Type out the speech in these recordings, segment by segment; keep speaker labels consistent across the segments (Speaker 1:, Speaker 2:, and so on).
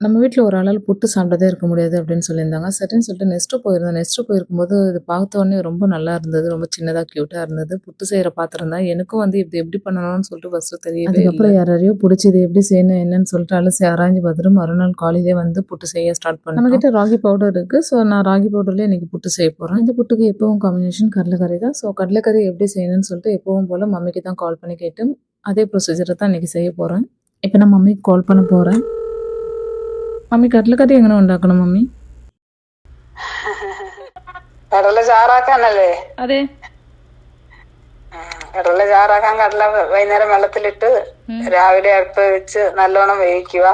Speaker 1: நம்ம வீட்ல ஒரு ஆளால புட்டு சாப்பிட்டதே இருக்க முடியாது அப்படின்னு சொல்லியிருந்தாங்க. சரின்னு சொல்லிட்டு நெஸ்ட்டு போயிருந்தேன். நெஸ்ட்டு போயிருக்கும்போது இது பார்த்த உடனே ரொம்ப நல்லா இருந்தது. ரொம்ப சின்னதா கியூட்டா இருந்தது. புட்டு செய்ற பாத்திரம் தான். எனக்கும் வந்து இது எப்படி பண்ணணும்னு சொல்லிட்டு ஃபர்ஸ்ட்டு தெரியவே இல்ல. அதுக்கப்புறம் யாரையோ புடிச்சு இது எப்படி செய்யணும் என்னன்னு சொல்லிட்டு அலசி ஆராய்ஞ்சு பார்த்துட்டு மறுநாள் காலையிலேயே வந்து புட்டு செய்ய ஸ்டார்ட் பண்ணிட்டோம். நம்மகிட்ட ராகி பவுடர் இருக்கு. ஸோ நான் ராகி பவுடர்லயே இன்னைக்கு புட்டு செய்ய போறேன். இந்த புட்டுக்கு எப்பவும் காம்பினேஷன் கடலைக்கறி தான். ஸோ கடலைக்கறி எப்படி செய்யணும்னு சொல்லிட்டு எப்பவும் போல மம்மிக்கு தான் கால் பண்ணி கேட்டு அதே ப்ரொசீஜர தான் இன்னைக்கு செய்ய போறேன். இப்ப நான் மம்மிக்கு கால் பண்ண போறேன். മമ്മി കടലക്കറി എങ്ങനെ ഉണ്ടാക്കണം മമ്മി?
Speaker 2: കടല ചാറാക്കാനല്ലേ?
Speaker 1: അതെ.
Speaker 2: കടല ചാറാക്കാൻ കടല വൈകുന്നേരം വെള്ളത്തിലിട്ട് രാവിലെ അടുപ്പ് വെച്ച് നല്ലോണം വേവിക്കുക.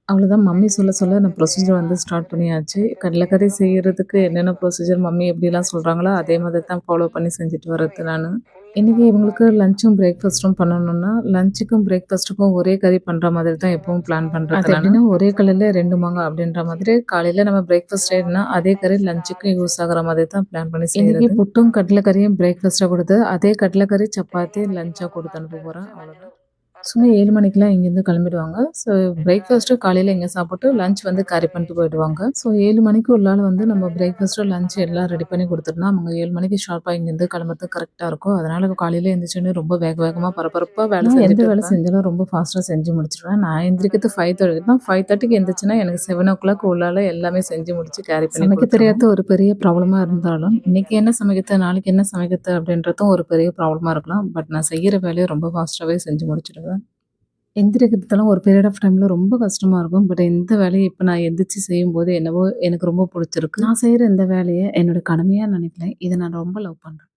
Speaker 1: அவ்வளோதான் மம்மி சொல்ல சொல்ல நான் ப்ரொசீஜர் வந்து ஸ்டார்ட் பண்ணியாச்சு. கடலைக்கறி செய்யறதுக்கு என்னென்ன ப்ரொசீஜர் மம்மி எப்படிலாம் சொல்றாங்களோ, அதே மாதிரி தான் ஃபாலோ பண்ணி செஞ்சுட்டு வர்றது நானு. இன்னைக்கு இவங்களுக்கு லஞ்சும், பிரேக்ஃபாஸ்ட்டும் பண்ணணும்னா, லஞ்சுக்கும், பிரேக்ஃபாஸ்ட்டுக்கும் ஒரே கறி பண்ற மாதிரி தான் எப்பவும் பிளான் பண்றது நானு. அது எப்படின்னா, ஒரே கல்லுல 2 மாங்கா அப்படின்ற மாதிரி காலையில நம்ம பிரேக்ஃபாஸ்ட் செய்யணும்னா, அதே கறி லஞ்சுக்கும் யூஸ் ஆகுற மாதிரி தான் பிளான் பண்ணி செய்றது. இன்னைக்கு புட்டும், கடலைக்கறியும் பிரேக்ஃபாஸ்ட்டா குடுத்து, அதே கடலைக்கறி, சப்பாத்தி லஞ்சா குடுத்து அனுப்ப போறேன். அவ்வளோதான். சும்மா 7 மணிக்கெல்லாம் இங்கேருந்து கிளம்பிடுவாங்க. ஸோ பிரேக்ஃபாஸ்ட்டு காலையில இங்க சாப்பிட்டு, லஞ்ச் வந்து கேரி பண்ணிட்டு போயிடுவாங்க. ஸோ 7 மணிக்கு உள்ளால வந்து நம்ம பிரேக்ஃபாஸ்ட்டு, லஞ்ச் எல்லாம் ரெடி பண்ணி குடுத்துட்டோம்னா, அவங்க 7 மணிக்கு ஷார்ப்பா இங்கேருந்து கிளம்புறதுக்கு கரெக்ட்டா இருக்கும். அதனால காலையில எந்திரிச்சோனே ரொம்ப வேக வேகமா பரபரப்பா வேலை செஞ்சுட்டு எந்த வேலை செஞ்சாலும் ரொம்ப ஃபாஸ்ட்டா செஞ்சு முடிச்சுருவேன். நான் எந்திரிக்கிறது 5:30 தான். 5:30க்கு எந்திரிச்சேன்னா, எனக்கு 7:00 உள்ளால எல்லாமே செஞ்சு முடிச்சு கேரி பண்ணி சமைக்க தெரியாத ஒரு பெரிய ப்ராப்ளமா இருந்தாலும், இன்னைக்கு என்ன சமைக்கிறது, நாளைக்கு என்ன சமைக்கிறது அப்படின்றதும் ஒரு பெரிய ப்ராப்ளமா இருக்கலாம். பட் நான் செய்யற வேலைய ரொம்ப ஃபாஸ்ட்டாவே செஞ்சு முடிச்சுடுவேன். எந்திரிக்கிறதுலாம் ஒரு பீரியட் ஆஃப் டைம்ல ரொம்ப கஷ்டமா இருக்கும். பட் இந்த வேலைய இப்ப நான் எந்திரிச்சு செய்யும்போது என்னவோ எனக்கு ரொம்ப புடிச்சிருக்கு. நான் செய்ற இந்த வேலைய என்னோட கடமையா நினைக்கல. இத நான் ரொம்ப லவ் பண்றேன்.